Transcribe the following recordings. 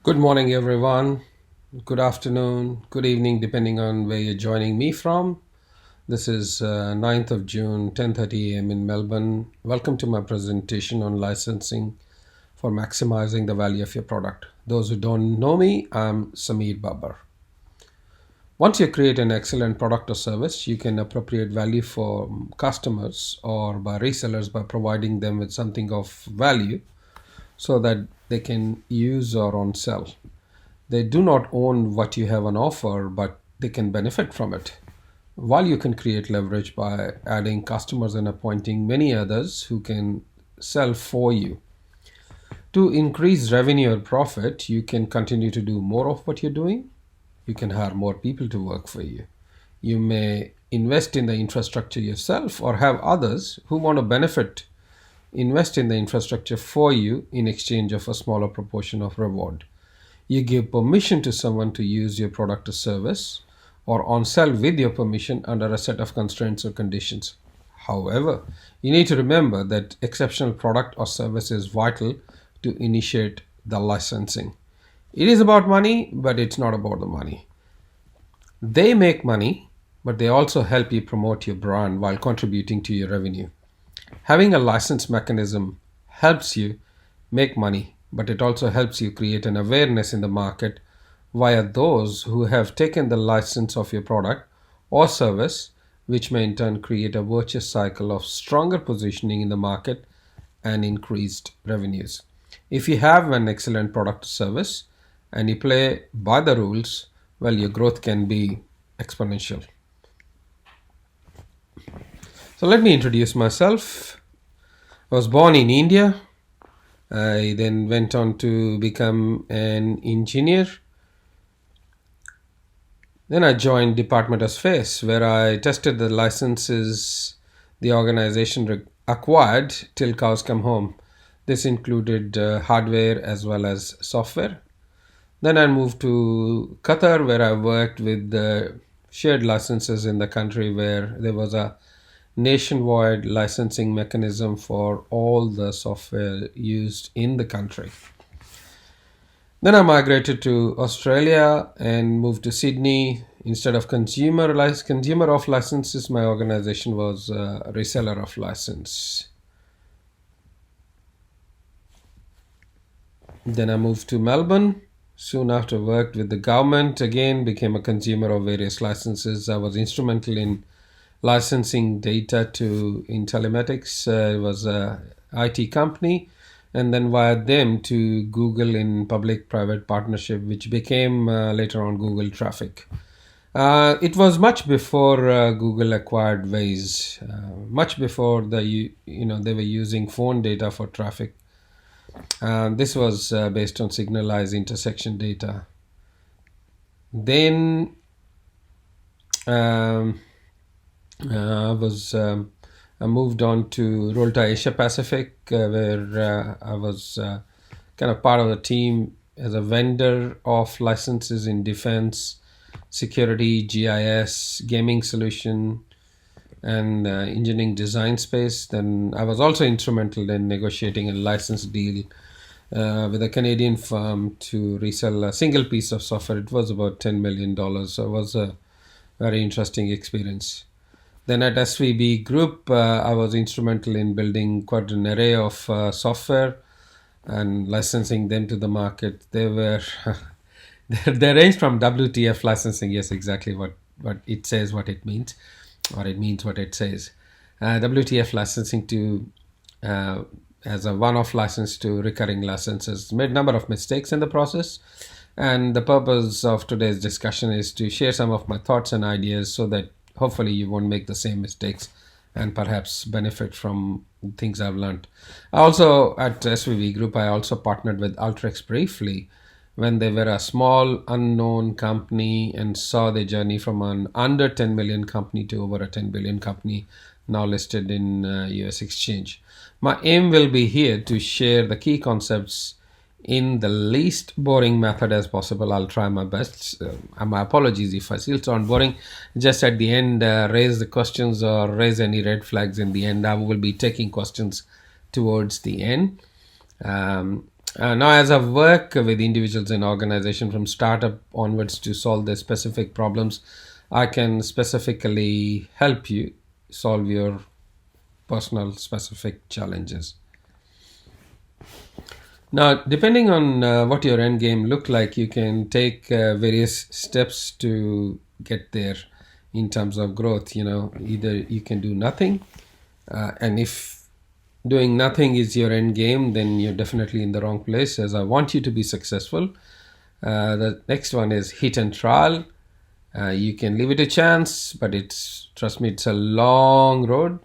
Good morning, everyone. Good afternoon, good evening, depending on where you're joining me from. This is 9th of June, 10:30 a.m. in Melbourne. Welcome to my presentation on licensing for maximizing the value of your product. Those who don't know me, I'm Sameer Babar. Once you create an excellent product or service, you can appropriate value for customers or by resellers by providing them with something of value so that they can use or on sell. They do not own what you have on offer, but they can benefit from it. While you can create leverage by adding customers and appointing many others who can sell for you. To increase revenue or profit, you can continue to do more of what you're doing. You can hire more people to work for you. You may invest in the infrastructure yourself or have others who want to benefit invest in the infrastructure for you in exchange of a smaller proportion of reward. You give permission to someone to use your product or service or on sell with your permission under a set of constraints or conditions. However, you need to remember that exceptional product or service is vital to initiate the licensing. It is about money, but it's not about the money. They make money, but they also help you promote your brand while contributing to your revenue. Having a license mechanism helps you make money, but it also helps you create an awareness in the market via those who have taken the license of your product or service, which may in turn create a virtuous cycle of stronger positioning in the market and increased revenues. If you have an excellent product or service and you play by the rules, well, your growth can be exponential. So, let me introduce myself. I was born in India. I then went on to become an engineer. Then I joined Department of Space, where I tested the licenses the organization acquired till cows come home. This included hardware as well as software. Then I moved to Qatar, where I worked with the shared licenses in the country, where there was a nationwide licensing mechanism for all the software used in the country. Then I migrated to Australia and moved to Sydney. Instead of consumer of licenses, my organization was reseller of license. Then I moved to Melbourne. Soon after, worked with the government again, became a consumer of various licenses. I was instrumental in licensing data to in telematics. It was a IT company, and then via them to Google in public-private partnership, which became later on Google Traffic. It was much before Google acquired Waze, much before they were using phone data for traffic. This was based on signalized intersection data. Then um, I was I moved on to Rolta Asia Pacific, where I was kind of part of the team as a vendor of licenses in defense, security, GIS, gaming solution, and engineering design space. Then I was also instrumental in negotiating a license deal with a Canadian firm to resell a single piece of software. It was about $10 million. So it was a very interesting experience. Then at SVB Group, I was instrumental in building quite an array of software and licensing them to the market. They were they range from WTF licensing, yes, exactly what it says, what it means, or it means what it says. WTF licensing to as a one-off license to recurring licenses. Made a number of mistakes in the process, and the purpose of today's discussion is to share some of my thoughts and ideas so that hopefully you won't make the same mistakes and perhaps benefit from things I've learned. I also at SVB Group, I also partnered with Ultrex briefly when they were a small unknown company and saw their journey from an under 10 million company to over a 10 billion company now listed in US exchange. My aim will be here to share the key concepts in the least boring method as possible. I'll try my best. My apologies if I still sound boring. Just at the end, raise the questions or raise any red flags in the end. I will be taking questions towards the end. Now, as I've worked with individuals and organizations from startup onwards to solve their specific problems, I can specifically help you solve your personal specific challenges. Now, depending on what your end game look like, you can take various steps to get there in terms of growth. Either you can do nothing, and if doing nothing is your end game, then you're definitely in the wrong place. As I want you to be successful, the next one is hit and trial. You can leave it a chance, but trust me, it's a long road.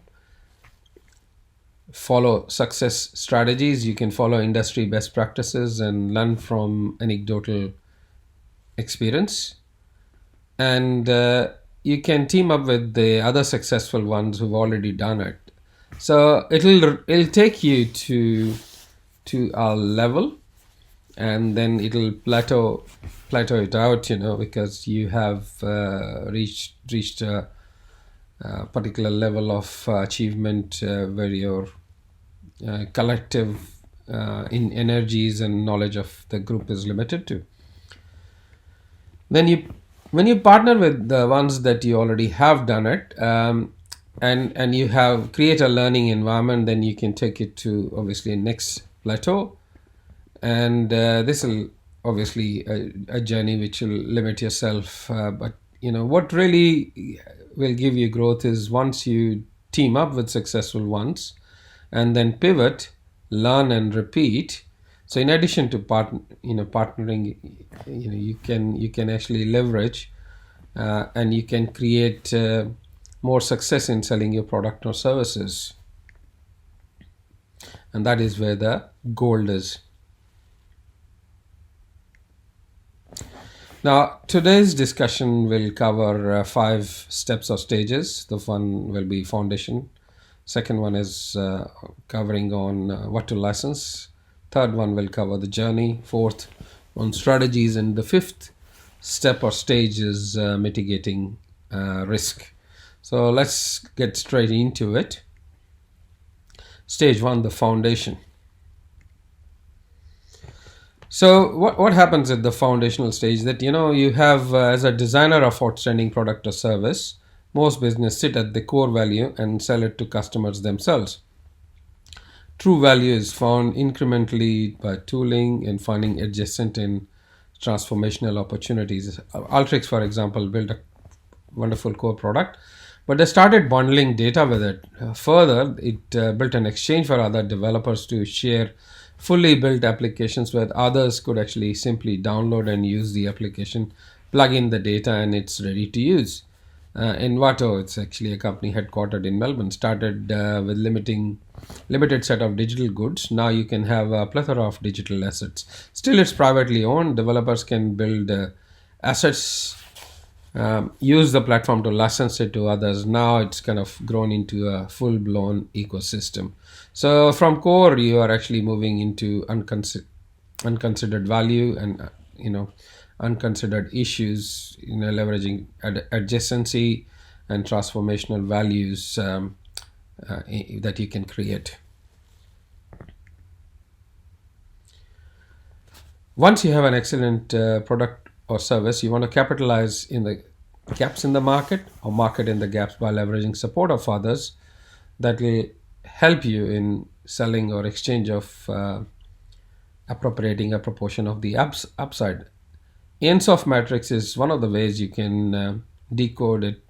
Follow success strategies. You can follow industry best practices and learn from anecdotal experience. And you can team up with the other successful ones who've already done it. So it'll take you to a level, and then it'll plateau it out, because you have reached a particular level of achievement where your collective in energies and knowledge of the group is limited to. Then when you partner with the ones that you already have done it, and you have create a learning environment, then you can take it to obviously next plateau. And this will obviously a journey which will limit yourself, but what really will give you growth is once you team up with successful ones and then pivot, learn and repeat. So in addition to partnering, you can actually leverage, and you can create more success in selling your product or services. And that is where the gold is. Now, today's discussion will cover 5 steps or stages. The one will be foundation. Second one is covering on what to license. Third one will cover the journey. Fourth, on strategies. And the fifth step or stage is mitigating risk. So let's get straight into it. Stage 1, the foundation. So what happens at the foundational stage that you have as a designer of outstanding product or service, most business sit at the core value and sell it to customers themselves. True value is found incrementally by tooling and finding adjacent and transformational opportunities. Alteryx, for example, built a wonderful core product, but they started bundling data with it. Further, it built an exchange for other developers to share fully built applications where others could actually simply download and use the application, plug in the data, and it's ready to use. Envato, it's actually a company headquartered in Melbourne, started with limited set of digital goods. Now you can have a plethora of digital assets. Still, it's privately owned. Developers can build assets, use the platform to license it to others. Now it's kind of grown into a full-blown ecosystem. So from core, you are actually moving into unconsidered value and unconsidered issues, leveraging adjacency and transformational values that you can create. Once you have an excellent product or service, you want to capitalize in the gaps in the market or market in the gaps by leveraging support of others that will help you in selling or exchange of appropriating a proportion of the upside. Ends-of matrix is one of the ways you can decode it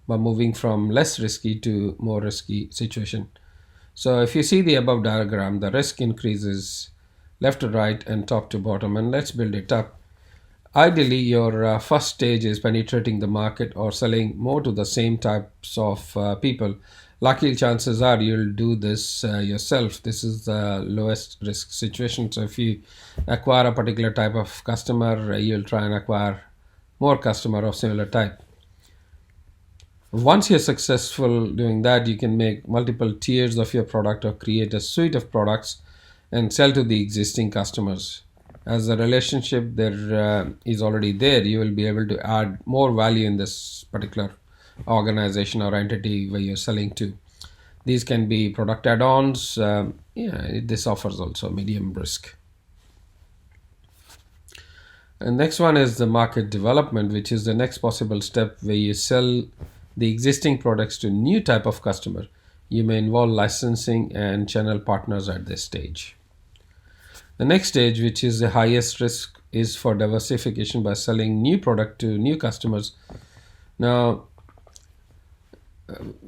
by moving from less risky to more risky situation. So if you see the above diagram, the risk increases left to right and top to bottom, and let's build it up. Ideally, your first stage is penetrating the market or selling more to the same types of people. Lucky chances are you'll do this yourself. This is the lowest risk situation. So if you acquire a particular type of customer, you'll try and acquire more customer of similar type. Once you're successful doing that, you can make multiple tiers of your product or create a suite of products and sell to the existing customers. As the relationship there is already there, you will be able to add more value in this particular organization or entity where you're selling to. These can be product add-ons. This offers also medium risk. And next one is the market development, which is the next possible step where you sell the existing products to new type of customer. You may involve licensing and channel partners at this stage. The next stage, which is the highest risk, is for diversification by selling new product to new customers. Now,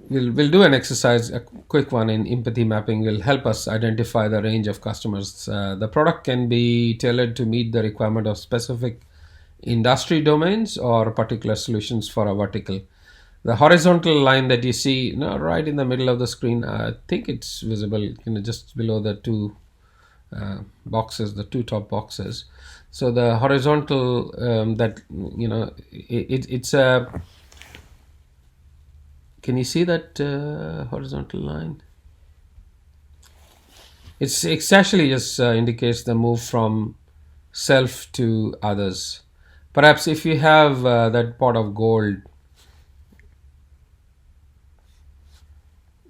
we'll do an exercise, a quick one in empathy mapping will help us identify the range of customers. The product can be tailored to meet the requirement of specific industry domains or particular solutions for a vertical. The horizontal line that you see right in the middle of the screen, I think it's visible, just below the two boxes, the two top boxes. So the horizontal that it's a. Can you see that horizontal line? It's actually just indicates the move from self to others. Perhaps if you have that pot of gold,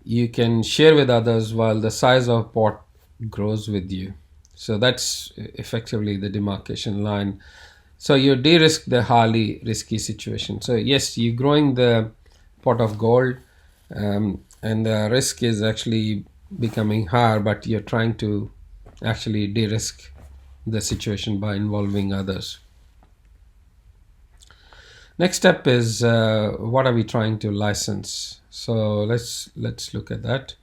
you can share with others while the size of pot grows with you. So that's effectively the demarcation line. So you de-risk the highly risky situation. So yes, you're growing the pot of gold, and the risk is actually becoming higher, but you're trying to actually de-risk the situation by involving others. Next step is what are we trying to license? So let's look at that.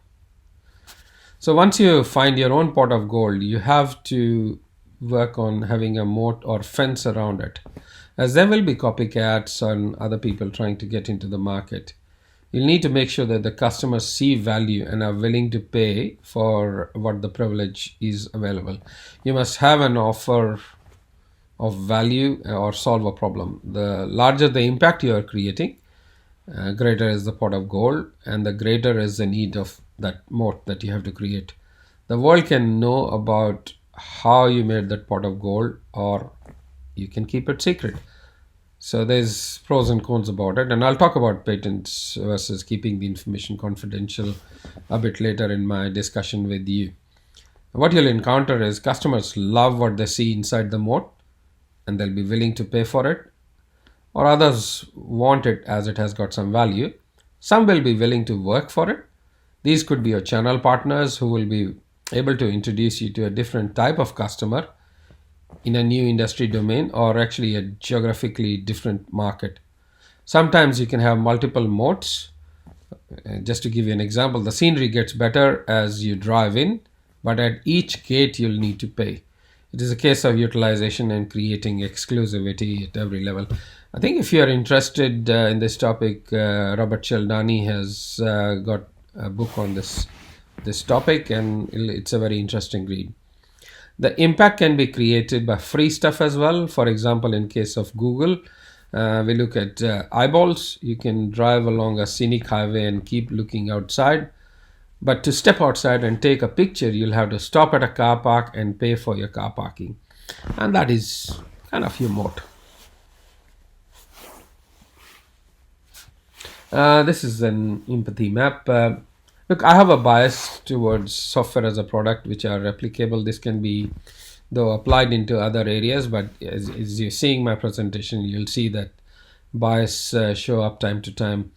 So once you find your own pot of gold, you have to work on having a moat or fence around it, as there will be copycats and other people trying to get into the market. You'll need to make sure that the customers see value and are willing to pay for what the privilege is available. You must have an offer of value or solve a problem. The larger the impact you are creating, greater is the pot of gold, and the greater is the need of that moat that you have to create. The world can know about how you made that pot of gold, or you can keep it secret. So there's pros and cons about it, and I'll talk about patents versus keeping the information confidential a bit later in my discussion with you. What you'll encounter is customers love what they see inside the moat, and they'll be willing to pay for it, or others want it as it has got some value. Some will be willing to work for it. These could be your channel partners who will be able to introduce you to a different type of customer in a new industry domain, or actually a geographically different market. Sometimes you can have multiple moats. Just to give you an example, the scenery gets better as you drive in, but at each gate you'll need to pay. It is a case of utilization and creating exclusivity at every level. I think if you are interested in this topic, Robert Cialdini has got a book on this topic, and it's a very interesting read. The impact can be created by free stuff as well. For example, in case of Google, we look at eyeballs. You can drive along a scenic highway and keep looking outside. But to step outside and take a picture, you'll have to stop at a car park and pay for your car parking. And that is kind of your moat. This is an empathy map. Look, I have a bias towards software as a product which are replicable. This can be, though, applied into other areas, but as you're seeing my presentation, you'll see that bias show up time to time.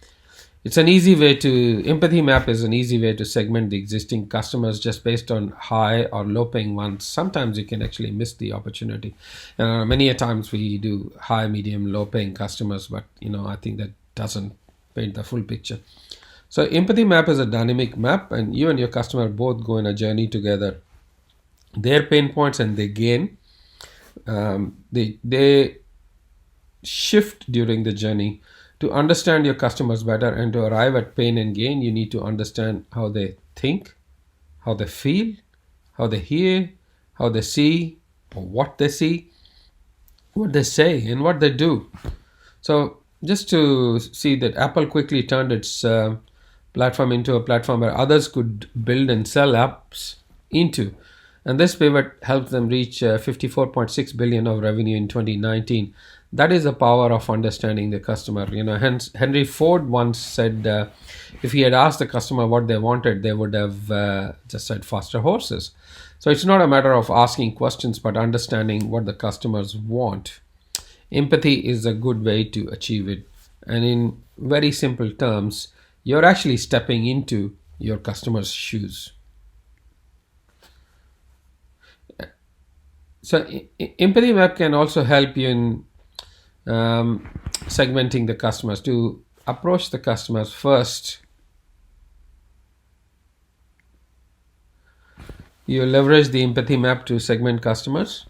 It's an easy way to, empathy map is an easy way to segment the existing customers just based on high or low paying ones. Sometimes you can actually miss the opportunity. Many a times we do high, medium, low paying customers, but I think that doesn't paint the full picture. So empathy map is a dynamic map, and you and your customer both go on a journey together. Their pain points and their gain, they shift during the journey. To understand your customers better and to arrive at pain and gain, you need to understand how they think, how they feel, how they hear, how they see, or what they see, what they say, and what they do. So just to see that Apple quickly turned its platform into a platform where others could build and sell apps into. And this pivot helped them reach 54.6 billion of revenue in 2019. That is the power of understanding the customer. Hence Henry Ford once said if he had asked the customer what they wanted, they would have just said faster horses. So it's not a matter of asking questions, but understanding what the customers want. Empathy is a good way to achieve it. And in very simple terms, you're actually stepping into your customer's shoes. So, empathy map can also help you in segmenting the customers. To approach the customers first, you leverage the empathy map to segment customers.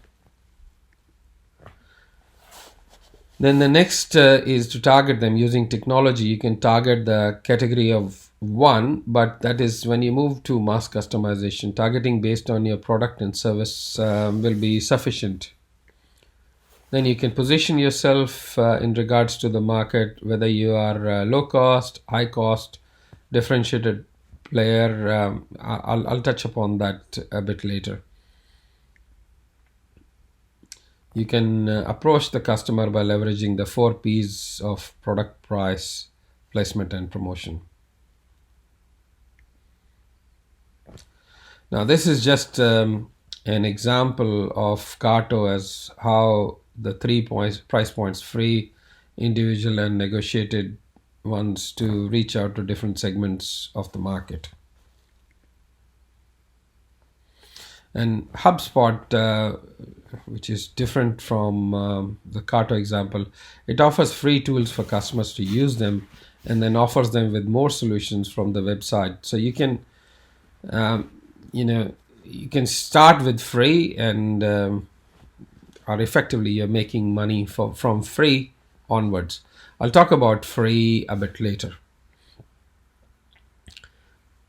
Then the next is to target them using technology. You can target the category of one, but that is when you move to mass customization. Targeting based on your product and service will be sufficient. Then you can position yourself in regards to the market, whether you are low cost, high cost, differentiated player. I'll touch upon that a bit later. You can approach the customer by leveraging the 4 P's of product, price, placement, and promotion. Now, this is just an example of Carto as how the 3 price points, free, individual, and negotiated ones, to reach out to different segments of the market. And HubSpot, which is different from the Carto example, it offers free tools for customers to use them, and then offers them with more solutions from the website. So you can, you can start with free, and or effectively you're making money from free onwards. I'll talk about free a bit later.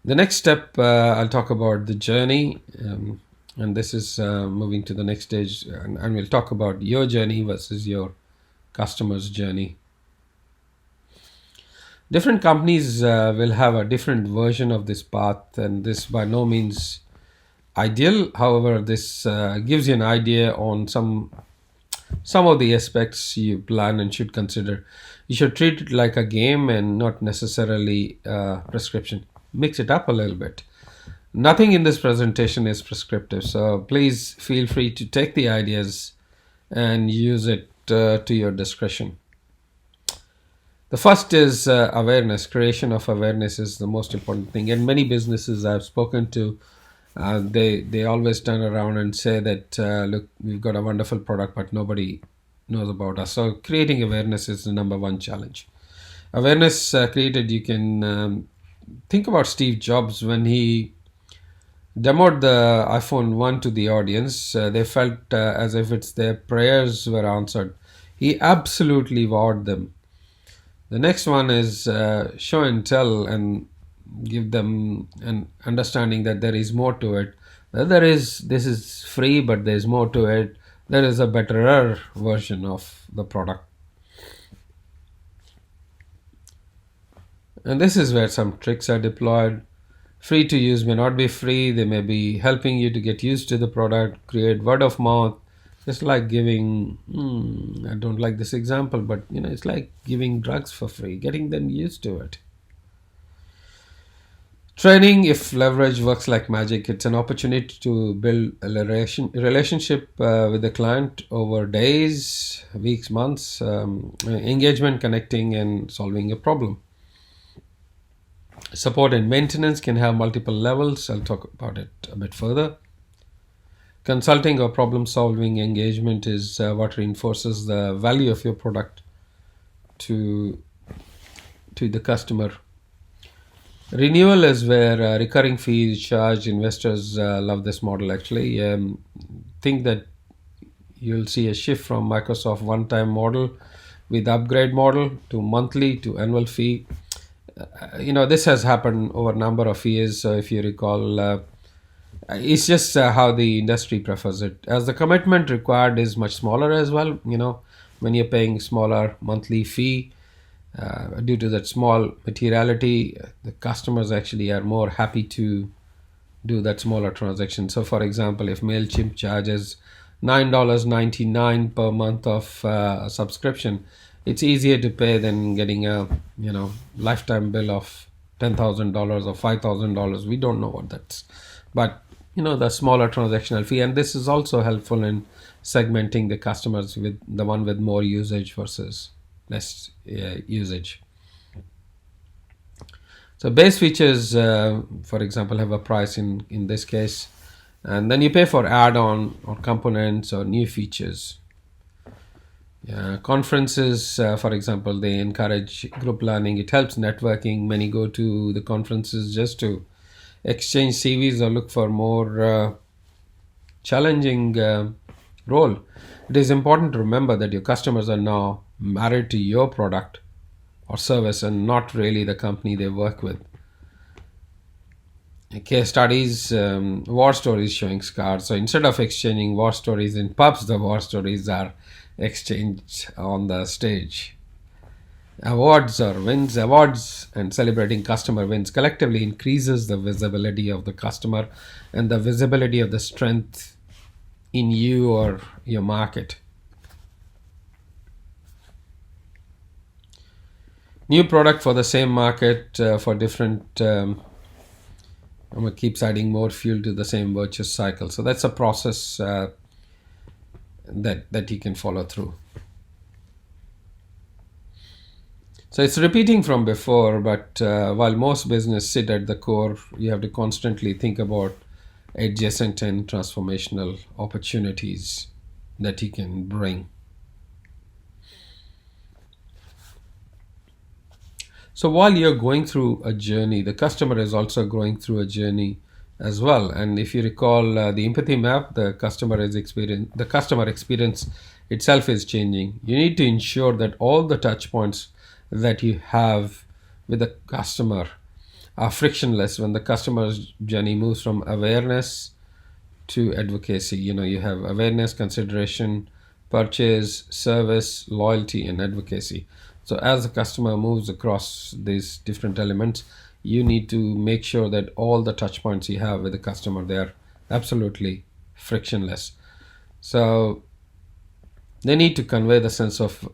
The next step, I'll talk about the journey. And this is moving to the next stage, and we'll talk about your journey versus your customer's journey. Different companies will have a different version of this path, and this by no means ideal. However, this gives you an idea on some of the aspects you plan and should consider. You should treat it like a game and not necessarily a prescription. Mix it up a little bit. Nothing in this presentation is prescriptive, so please feel free to take the ideas and use it to your discretion. The first is awareness. Creation of awareness is the most important thing. And many businesses I've spoken to, they always turn around and say that, look, we've got a wonderful product, but nobody knows about us. So creating awareness is the number one challenge. Awareness created, you can think about Steve Jobs when he demoed the iPhone 1 to the audience. They felt as if their prayers were answered. He absolutely wowed them. The next one is show and tell, and give them an understanding that there is more to it. This is free, but there's more to it. There is a betterer version of the product. And this is where some tricks are deployed. Free to use may not be free. They may be helping you to get used to the product, create word of mouth. Just like giving, I don't like this example, but it's like giving drugs for free, getting them used to it. Training, if leverage works like magic, it's an opportunity to build a relationship with the client over days, weeks, months, engagement, connecting, and solving a problem. Support and maintenance can have multiple levels. I'll talk about it a bit further. Consulting or problem-solving engagement is what reinforces the value of your product to the customer. Renewal is where recurring fees charged. Investors love this model actually. Think that you'll see a shift from Microsoft one-time model with upgrade model to monthly to annual fee. This has happened over a number of years. So if you recall, it's just how the industry prefers it, as the commitment required is much smaller as well. When you're paying smaller monthly fee, due to that small materiality, the customers actually are more happy to do that smaller transaction. So for example, if MailChimp charges $9.99 per month of subscription, it's easier to pay than getting a lifetime bill of $10,000 or $5,000. We don't know what that's, but the smaller transactional fee, and this is also helpful in segmenting the customers with the one with more usage versus less usage. So base features, for example, have a price in this case, and then you pay for add-on or components or new features. Conferences, for example, they encourage group learning. It helps networking. Many go to the conferences just to exchange CVs or look for more challenging role. It is important to remember that your customers are now married to your product or service and not really the company they work with. Case studies, war stories showing scars. So instead of exchanging war stories in pubs, the war stories are exchanged on the stage. Awards or wins, awards and celebrating customer wins collectively increases the visibility of the customer and the visibility of the strength in you or your market. New product for the same market for different keeps adding more fuel to the same virtuous cycle. So that's a process that you can follow through. So it's repeating from before, but while most business sit at the core, you have to constantly think about adjacent and transformational opportunities that you can bring. So while you're going through a journey, the customer is also going through a journey as well. And if you recall the empathy map, the customer experience itself is changing. You need to ensure that all the touch points that you have with the customer are frictionless when the customer's journey moves from awareness to advocacy. You have awareness, consideration, purchase, service, loyalty, and advocacy. So as the customer moves across these different elements, you need to make sure that all the touch points you have with the customer, they are absolutely frictionless. So they need to convey the sense of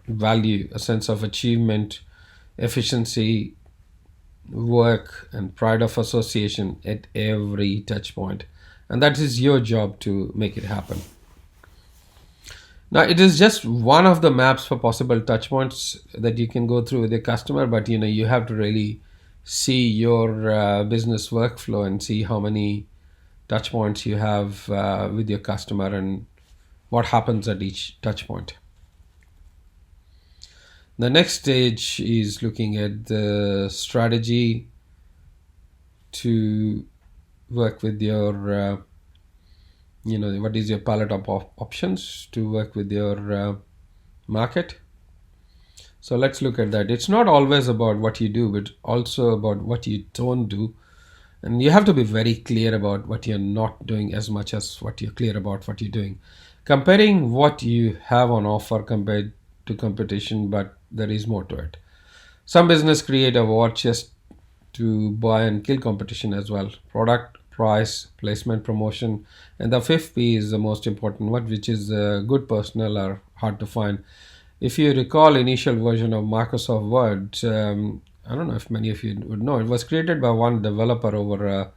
value, a sense of achievement, efficiency, work, and pride of association at every touch point. And that is your job to make it happen. Now, it is just one of the maps for possible touch points that you can go through with your customer, but you have to really see your business workflow and see how many touch points you have with your customer and what happens at each touch point. The next stage is looking at the strategy to work with your what is your palette of options to work with your market. So let's look at that. It's not always about what you do, but also about what you don't do. And you have to be very clear about what you're not doing as much as what you're clear about what you're doing. Comparing what you have on offer compared to competition, but there is more to it. Some business create a war chest to buy and kill competition as well. Product, price, placement, promotion, and the fifth P is the most important one, which is good personnel are hard to find. If you recall initial version of Microsoft Word, I don't know if many of you would know, it was created by one developer over a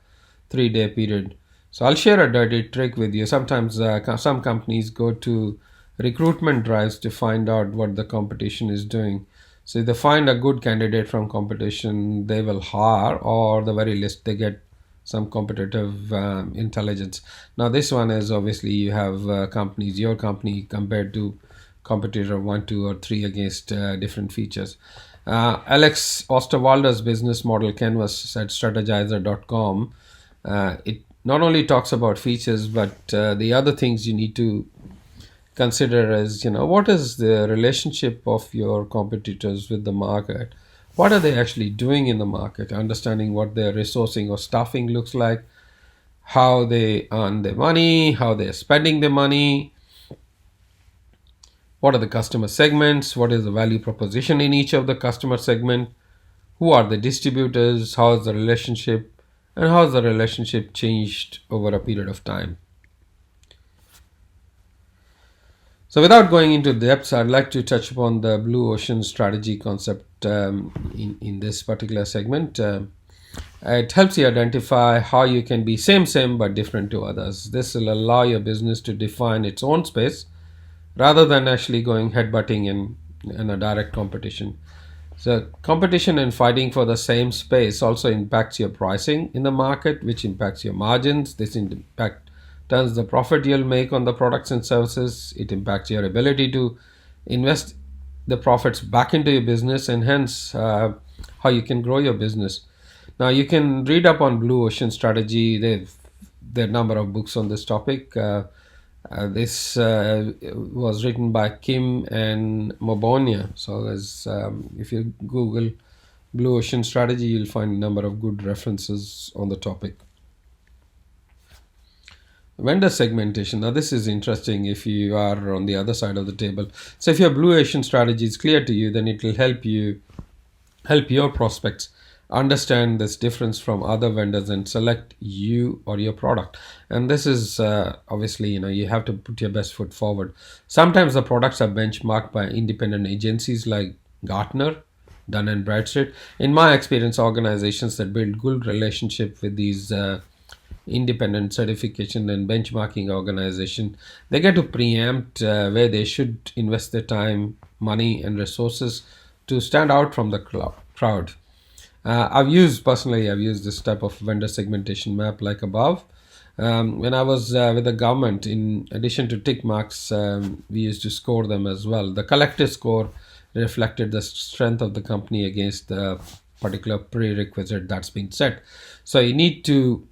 3-day period. So I'll share a dirty trick with you. Sometimes some companies go to recruitment drives to find out what the competition is doing. So if they find a good candidate from competition, they will hire, or the very least they get some competitive intelligence. Now this one is obviously you have companies, your company compared to competitor 1, 2, or 3 against different features. Alex Osterwalder's business model canvas at strategizer.com. It not only talks about features, but the other things you need to consider is, what is the relationship of your competitors with the market? What are they actually doing in the market? Understanding what their resourcing or staffing looks like, how they earn their money, how they're spending their money, what are the customer segments, what is the value proposition in each of the customer segment, who are the distributors, how is the relationship, and how has the relationship changed over a period of time. So without going into depths, I'd like to touch upon the blue ocean strategy concept in this particular segment. It helps you identify how you can be same but different to others. This will allow your business to define its own space rather than actually going headbutting in a direct competition. So competition and fighting for the same space also impacts your pricing in the market, which impacts your margins. This impact turns the profit you'll make on the products and services. It impacts your ability to invest the profits back into your business, and hence how you can grow your business. Now you can read up on blue ocean strategy. There are a number of books on this topic. This was written by Kim and Mobonia. So if you Google blue ocean strategy, you'll find a number of good references on the topic. Vendor segmentation. Now this is interesting if you are on the other side of the table. So if your blue ocean strategy is clear to you, then it will help your prospects understand this difference from other vendors and select you or your product. And this is obviously, you have to put your best foot forward. Sometimes the products are benchmarked by independent agencies like Gartner, Dun and Bradstreet. In my experience, organizations that build good relationship with these independent certification and benchmarking organization, they get to preempt where they should invest their time, money and resources to stand out from the crowd. I've used this type of vendor segmentation map like above. When I was with the government, in addition to tick marks, we used to score them as well. The collective score reflected the strength of the company against the particular prerequisite that's been set. So you need to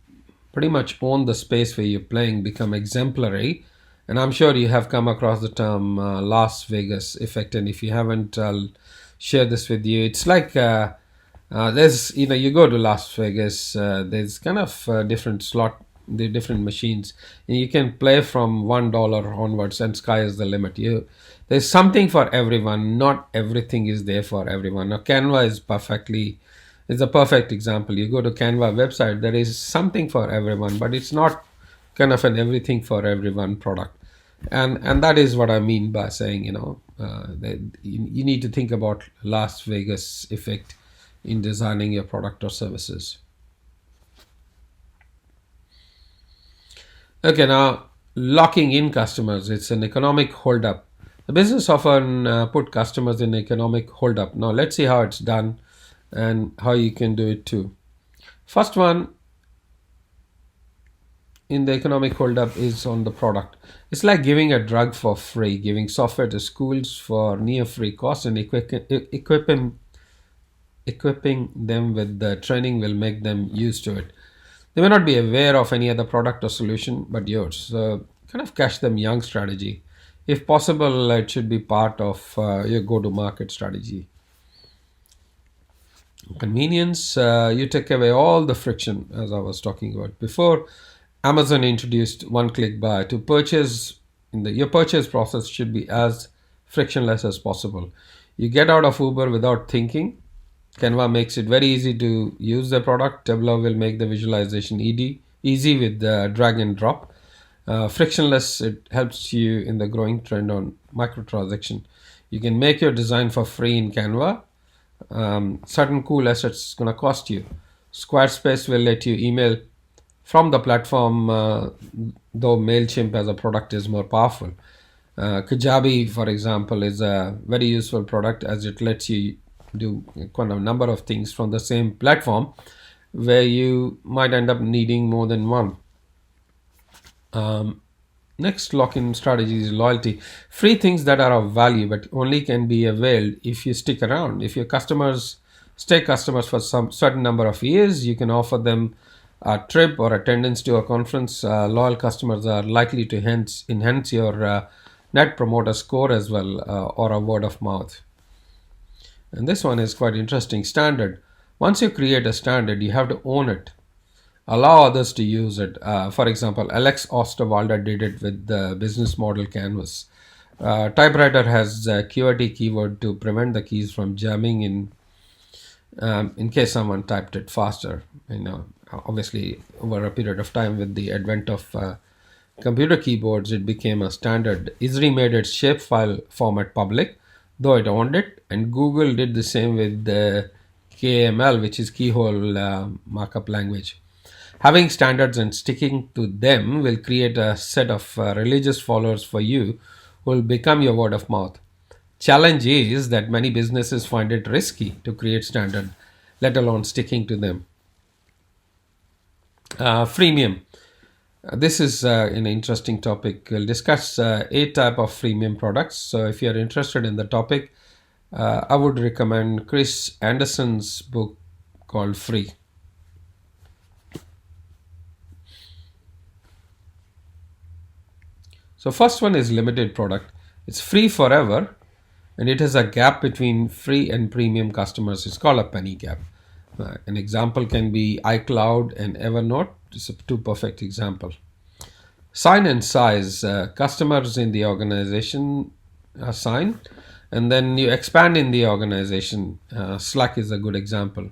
pretty much own the space where you're playing, become exemplary. And I'm sure you have come across the term Las Vegas effect. And if you haven't, I'll share this with you. It's like there's, you go to Las Vegas, there's kind of the different machines, and you can play from $1 onwards, and sky is the limit. There's something for everyone. Not everything is there for everyone. Now, Canva is a perfect example. You go to Canva website, there is something for everyone, but it's not kind of an everything for everyone product. And that is what I mean by saying, that you need to think about Las Vegas effect in designing your product or services. Okay, now locking in customers, it's an economic holdup. The business often put customers in economic holdup. Now let's see how it's done and how you can do it too. First one in the economic holdup is on the product. It's like giving a drug for free, giving software to schools for near free cost, and equipping them with the training will make them used to it. They may not be aware of any other product or solution but yours. So kind of catch them young strategy. If possible, it should be part of your go-to-market strategy. Convenience, you take away all the friction, as I was talking about before. Amazon introduced one-click buy. To purchase, your purchase process should be as frictionless as possible. You get out of Uber without thinking. Canva makes it very easy to use the product. Tableau will make the visualization easy with the drag and drop. Frictionless, it helps you in the growing trend on microtransaction. You can make your design for free in Canva. Certain cool assets going to cost you. Squarespace will let you email from the platform, though MailChimp as a product is more powerful. Kajabi, for example, is a very useful product as it lets you do quite a number of things from the same platform, where you might end up needing more than one. Next lock-in strategy is loyalty. Free things that are of value but only can be availed if you stick around. If your customers stay customers for some certain number of years, you can offer them a trip or attendance to a conference. Loyal customers are likely to enhance your net promoter score as well, or a word of mouth. And this one is quite interesting. Standard. Once you create a standard, you have to own it. Allow others to use it. For example, Alex Osterwalder did it with the business model canvas. Typewriter has a QWERTY keyword to prevent the keys from jamming in case someone typed it faster. Obviously, over a period of time with the advent of computer keyboards, it became a standard. Esri made its shapefile format public, though it owned it, and Google did the same with the KML, which is keyhole markup language. Having standards and sticking to them will create a set of religious followers for you who will become your word of mouth. Challenge is that many businesses find it risky to create standard, let alone sticking to them. Freemium. This is an interesting topic. We'll discuss 8 type of freemium products. So if you're interested in the topic, I would recommend Chris Anderson's book called Free. So first one is limited product. It's free forever, and it has a gap between free and premium customers. It's called a penny gap. An example can be iCloud and Evernote. It's a two perfect example. Sign and size. Customers in the organization sign, and then you expand in the organization. Slack is a good example.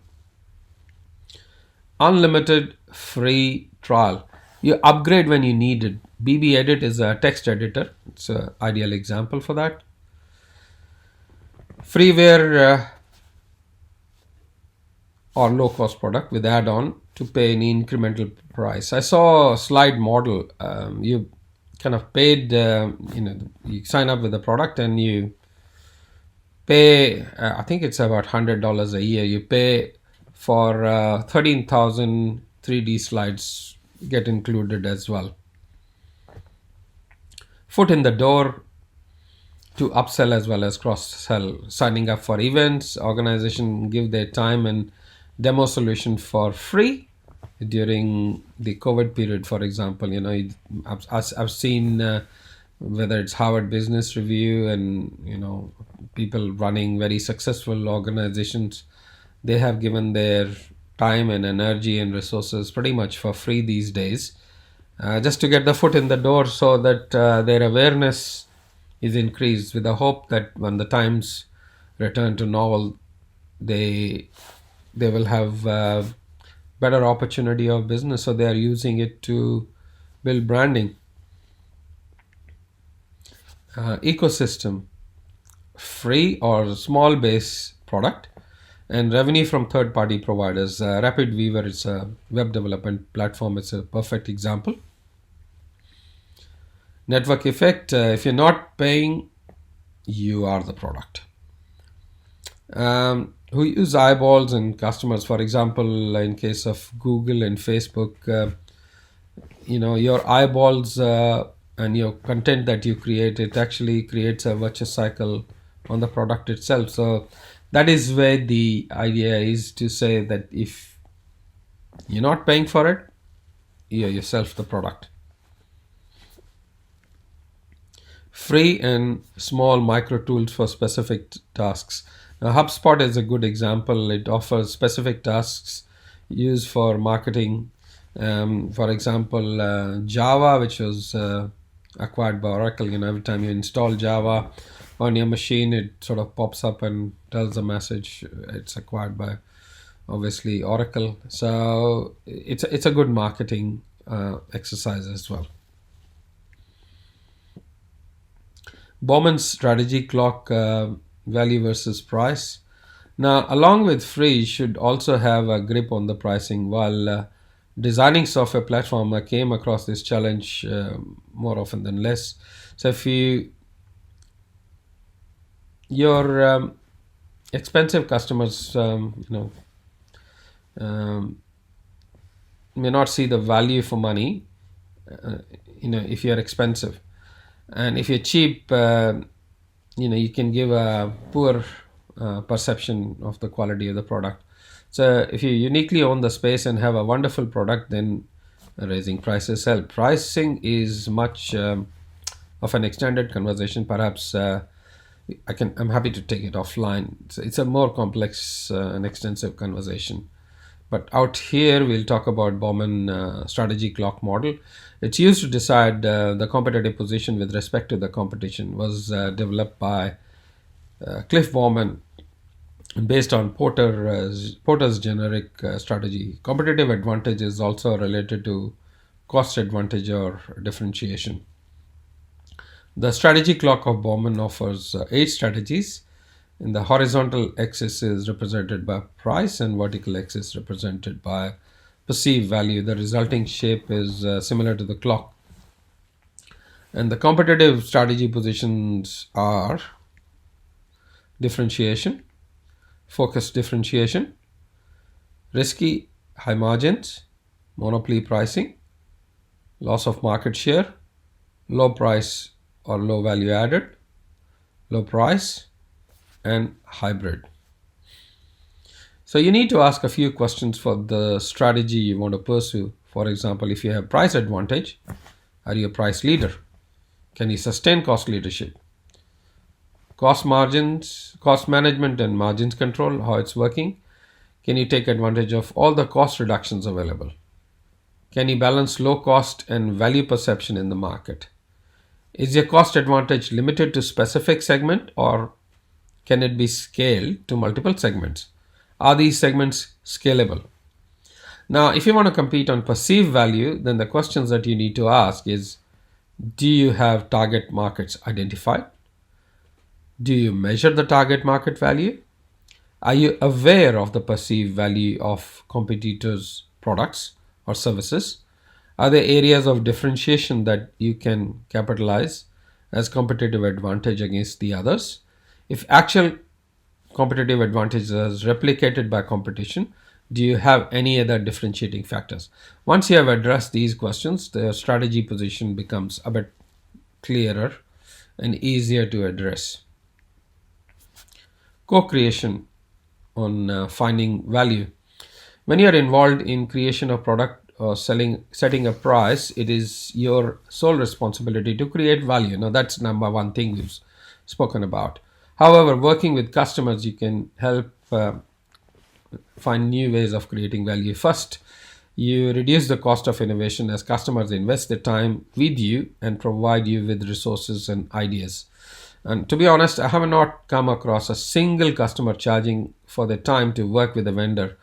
Unlimited free trial. You upgrade when you need it. BB Edit is a text editor. It's an ideal example for that. Freeware or low cost product with add-on to pay an incremental price. I saw a slide model. You kind of paid, you sign up with the product and you pay, I think it's about $100 a year. You pay for 13,000 3D slides get included as well. Foot in the door to upsell as well as cross sell. Signing up for events, organization give their time and demo solution for free during the COVID period, for example. I've seen whether it's Harvard Business Review and people running very successful organizations, they have given their time and energy and resources pretty much for free these days, just to get the foot in the door, so that their awareness is increased, with the hope that when the times return to normal, they will have better opportunity of business. So they are using it to build branding. Ecosystem. Free or small base product and revenue from third party providers. Rapid Weaver is a web development platform. It's a perfect example. Network effect. If you're not paying, you are the product. Who use eyeballs and customers? For example, in case of Google and Facebook, your eyeballs and your content that you create, it actually creates a virtuous cycle on the product itself. So that is where the idea is to say that if you're not paying for it, you're yourself the product. Free and small micro tools for specific tasks. Now, HubSpot is a good example. It offers specific tasks used for marketing. For example, Java, which was acquired by Oracle. Every time you install Java on your machine, it sort of pops up and tells the message it's acquired by, obviously, Oracle. So it's a good marketing exercise as well. Bowman's strategy clock, value versus price. Now, along with free, you should also have a grip on the pricing. While designing software platform, I came across this challenge more often than less. So if your expensive customers may not see the value for money, if you're expensive. And if you're cheap, you can give a poor perception of the quality of the product. So if you uniquely own the space and have a wonderful product, then raising prices help. Pricing is much of an extended conversation. Perhaps I'm happy to take it offline. It's a more complex and extensive conversation. But out here, we'll talk about Bowman strategy clock model. It's used to decide the competitive position with respect to the competition. It was developed by Cliff Bowman based on Porter's generic strategy. Competitive advantage is also related to cost advantage or differentiation. The strategy clock of Bowman offers 8 strategies And the horizontal axis is represented by price and vertical axis represented by perceived value. The resulting shape is similar to the clock. And the competitive strategy positions are differentiation, focused differentiation, risky high margins, monopoly pricing, loss of market share, low price or low value added, low price, and hybrid. So you need to ask a few questions for the strategy you want to pursue. For example, if you have price advantage, are you a price leader? Can you sustain cost leadership? Cost margins, cost management and margins control, how it's working. Can you take advantage of all the cost reductions available? Can you balance low cost and value perception in the market? Is your cost advantage limited to specific segment, or can it be scaled to multiple segments? Are these segments scalable? Now, if you want to compete on perceived value, then the questions that you need to ask is, do you have target markets identified? Do you measure the target market value? Are you aware of the perceived value of competitors' products or services? Are there areas of differentiation that you can capitalize as competitive advantage against the others? If actual competitive advantage is replicated by competition, do you have any other differentiating factors? Once you have addressed these questions, the strategy position becomes a bit clearer and easier to address. Co-creation on finding value. When you are involved in creation of product or setting a price, it is your sole responsibility to create value. Now that's number one thing we've spoken about. However, working with customers, you can help find new ways of creating value. First, you reduce the cost of innovation as customers invest their time with you and provide you with resources and ideas. And to be honest, I have not come across a single customer charging for their time to work with a vendor.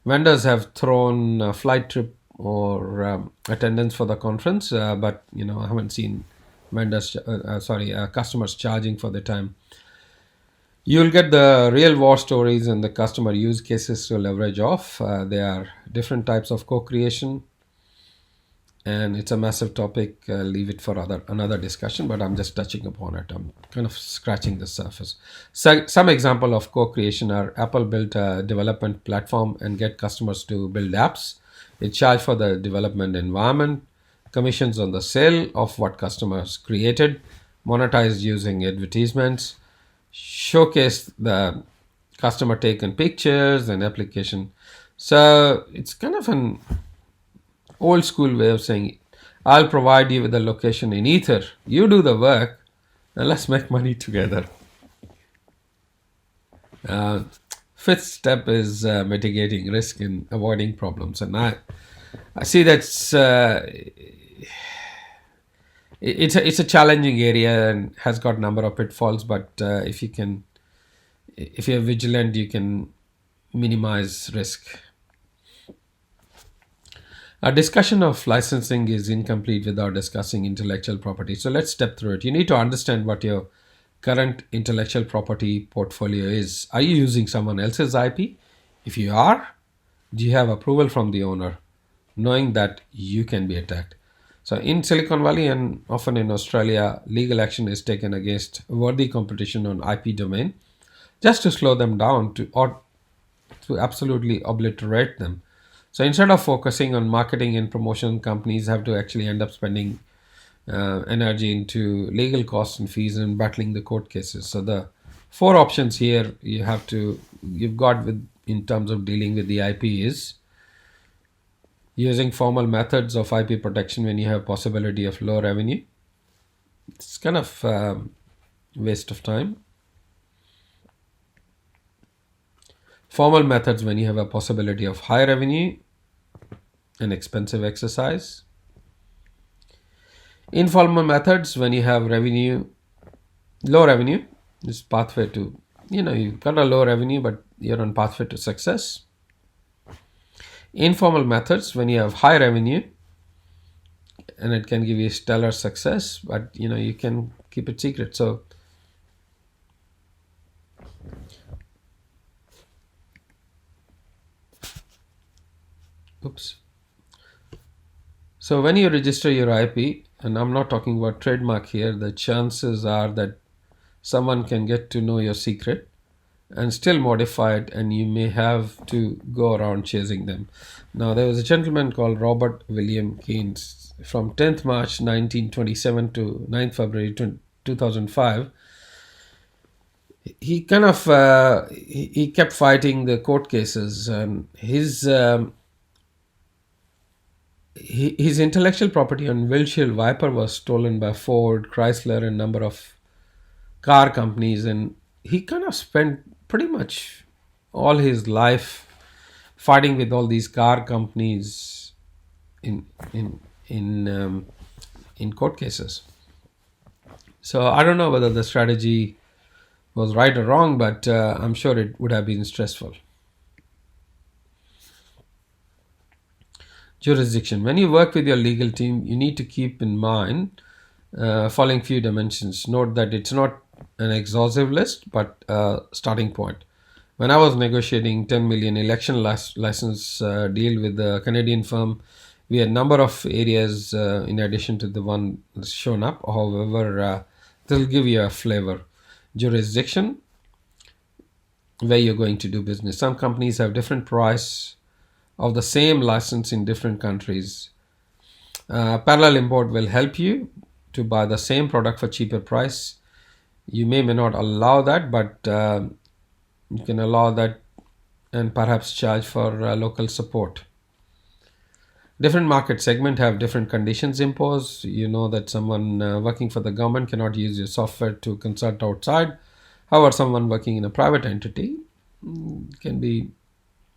Vendors have thrown a flight trip or attendance for the conference, but I haven't seen customers charging for their time. You'll get the real war stories and the customer use cases to leverage off. There are different types of co-creation, and it's a massive topic. Leave it for another discussion, but I'm just touching upon it. I'm kind of scratching the surface. So some example of co-creation are Apple built a development platform and get customers to build apps. It charge for the development environment, commissions on the sale of what customers created, monetized using advertisements, showcase the customer taken pictures and application. So it's kind of an old school way of saying, I'll provide you with a location in Ether. You do the work and let's make money together. Fifth step is mitigating risk and avoiding problems. And I see that's it's a challenging area and has got a number of pitfalls. But if you're vigilant, you can minimize risk. A discussion of licensing is incomplete without discussing intellectual property. So let's step through it. You need to understand what your current intellectual property portfolio is. Are you using someone else's IP? If you are, do you have approval from the owner, knowing that you can be attacked? So in Silicon Valley and often in Australia, legal action is taken against worthy competition on IP domain just to slow them down or to absolutely obliterate them. So instead of focusing on marketing and promotion, companies have to actually end up spending energy into legal costs and fees and battling the court cases. So the four options here you've got with in terms of dealing with the IP is using formal methods of IP protection when you have possibility of low revenue. It's kind of waste of time. Formal methods when you have a possibility of high revenue, an expensive exercise. Informal methods when you have low revenue, is pathway to, you've got a low revenue, but you're on pathway to success. Informal methods when you have high revenue, and it can give you stellar success, but you can keep it secret. So Oops. So when you register your IP, and I'm not talking about trademark here, the chances are that someone can get to know your secret and still modify it, and you may have to go around chasing them. Now, there was a gentleman called Robert William Keynes from 10th March 1927 to 9th February 2005. He kind of he kept fighting the court cases, and his intellectual property on windshield wiper was stolen by Ford, Chrysler, and number of car companies, and he kind of spent pretty much all his life fighting with all these car companies in in in in court cases. So I don't know whether the strategy was right or wrong, but I'm sure it would have been stressful. Jurisdiction. When you work with your legal team, you need to keep in mind following few dimensions. Note that it's not an exhaustive list, but a starting point. When I was negotiating 10 million election license deal with a Canadian firm, we had a number of areas in addition to the one that's shown up. However, they'll give you a flavor. Jurisdiction, where you're going to do business. Some companies have different price of the same license in different countries. Parallel import will help you to buy the same product for cheaper price. You may not allow that, but you can allow that and perhaps charge for local support. Different market segment have different conditions imposed. You know that someone working for the government cannot use your software to consult outside. However, someone working in a private entity can be,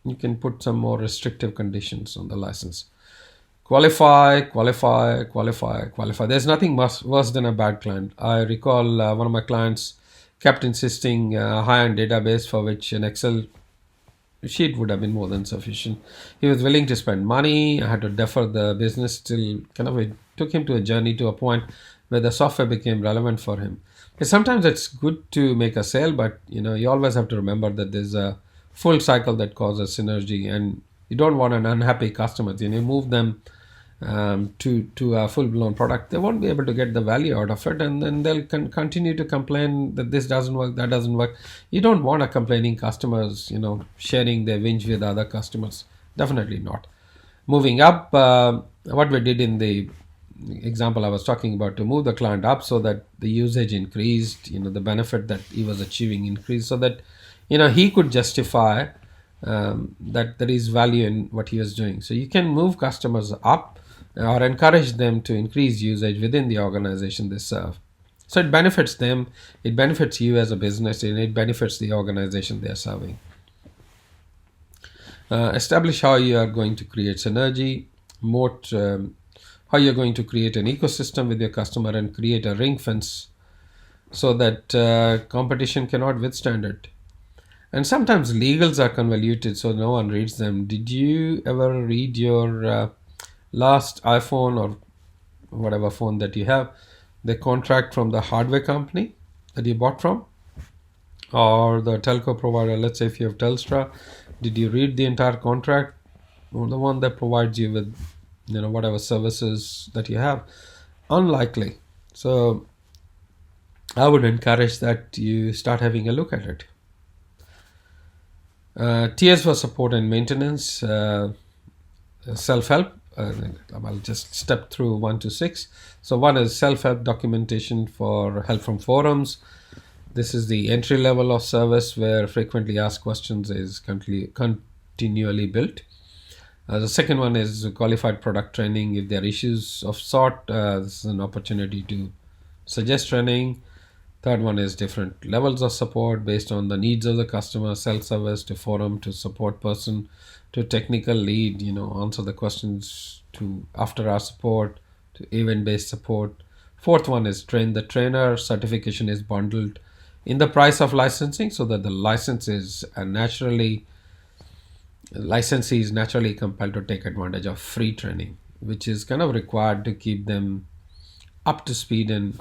you can put some more restrictive conditions on the license. Qualify, qualify, qualify, qualify. There's nothing worse than a bad client. I recall one of my clients kept insisting a high-end database for which an Excel sheet would have been more than sufficient. He was willing to spend money. I had to defer the business till kind of it took him to a journey to a point where the software became relevant for him. And sometimes it's good to make a sale, but you always have to remember that there's a full cycle that causes synergy, and you don't want an unhappy customer. You move them to a full-blown product, they won't be able to get the value out of it, and then they'll continue to complain that this doesn't work, that doesn't work. You don't want a complaining customers, sharing their whinge with other customers. Definitely not. Moving up, what we did in the example I was talking about, to move the client up so that the usage increased, the benefit that he was achieving increased, so that he could justify that there is value in what he was doing. So you can move customers up or encourage them to increase usage within the organization they serve. So it benefits them, it benefits you as a business, and it benefits the organization they are serving. Establish how you are going to create synergy, moat, how you're going to create an ecosystem with your customer and create a ring fence so that competition cannot withstand it. And sometimes legals are convoluted, so no one reads them. Did you ever read your last iPhone or whatever phone that you have, the contract from the hardware company that you bought from, or the telco provider? Let's say if you have Telstra, did you read the entire contract, or the one that provides you with whatever services that you have? Unlikely. So I would encourage that you start having a look at it. Tiers for support and maintenance, self-help. I'll just step through 1 to 6. So 1 is self-help documentation for help from forums. This is the entry level of service where frequently asked questions is continually built. The second one is qualified product training. If there are issues of sort, this is an opportunity to suggest training. Third one is different levels of support based on the needs of the customer, self-service to forum to support person to technical lead, answer the questions to after-hour support to event-based support. Fourth one is train the trainer. Certification is bundled in the price of licensing so that the licensee is naturally compelled to take advantage of free training, which is kind of required to keep them up to speed and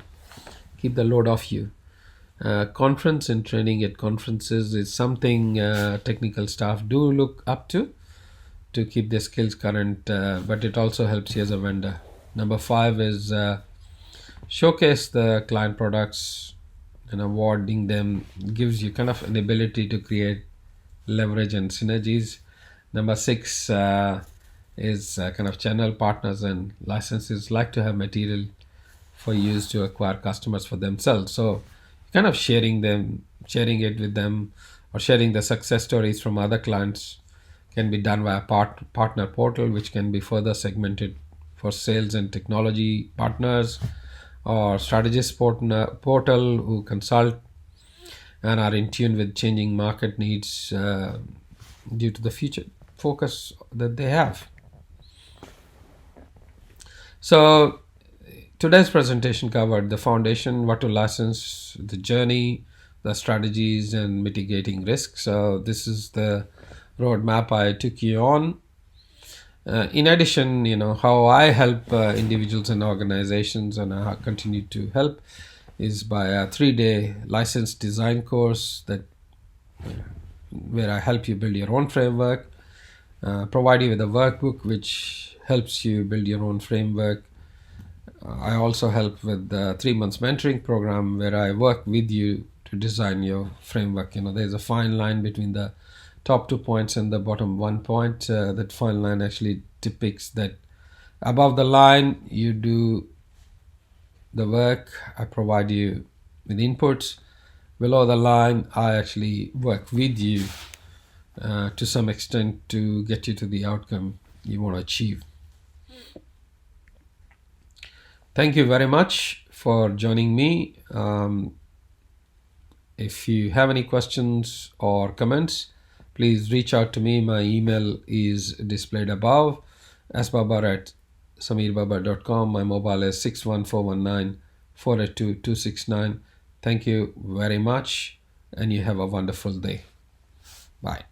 keep the load off you. Conference and training at conferences is something technical staff do look up to. to keep their skills current, but it also helps you as a vendor. Number 5 is showcase the client products, and awarding them gives you kind of an ability to create leverage and synergies. Number 6 is kind of channel partners and licenses like to have material for use to acquire customers for themselves. So kind of sharing it with them, or sharing the success stories from other clients can be done via partner portal, which can be further segmented for sales and technology partners, or strategist portal who consult and are in tune with changing market needs due to the future focus that they have. So today's presentation covered the foundation, what to license, the journey, the strategies, and mitigating risk. So this is the roadmap I took you on. In addition, how I help individuals and organizations, and I continue to help, is by a 3-day license design course where I help you build your own framework, provide you with a workbook which helps you build your own framework. I also help with the 3 months mentoring program where I work with you to design your framework. There's a fine line between the top 2 points and the bottom 1 point. That fine line actually depicts that above the line you do the work, I provide you with inputs. Below the line, I actually work with you to some extent to get you to the outcome you want to achieve. Thank you very much for joining me. If you have any questions or comments, please reach out to me. My email is displayed above, sbabar@samirbaba.com. My mobile is 61419482269. Thank you very much, and you have a wonderful day. Bye.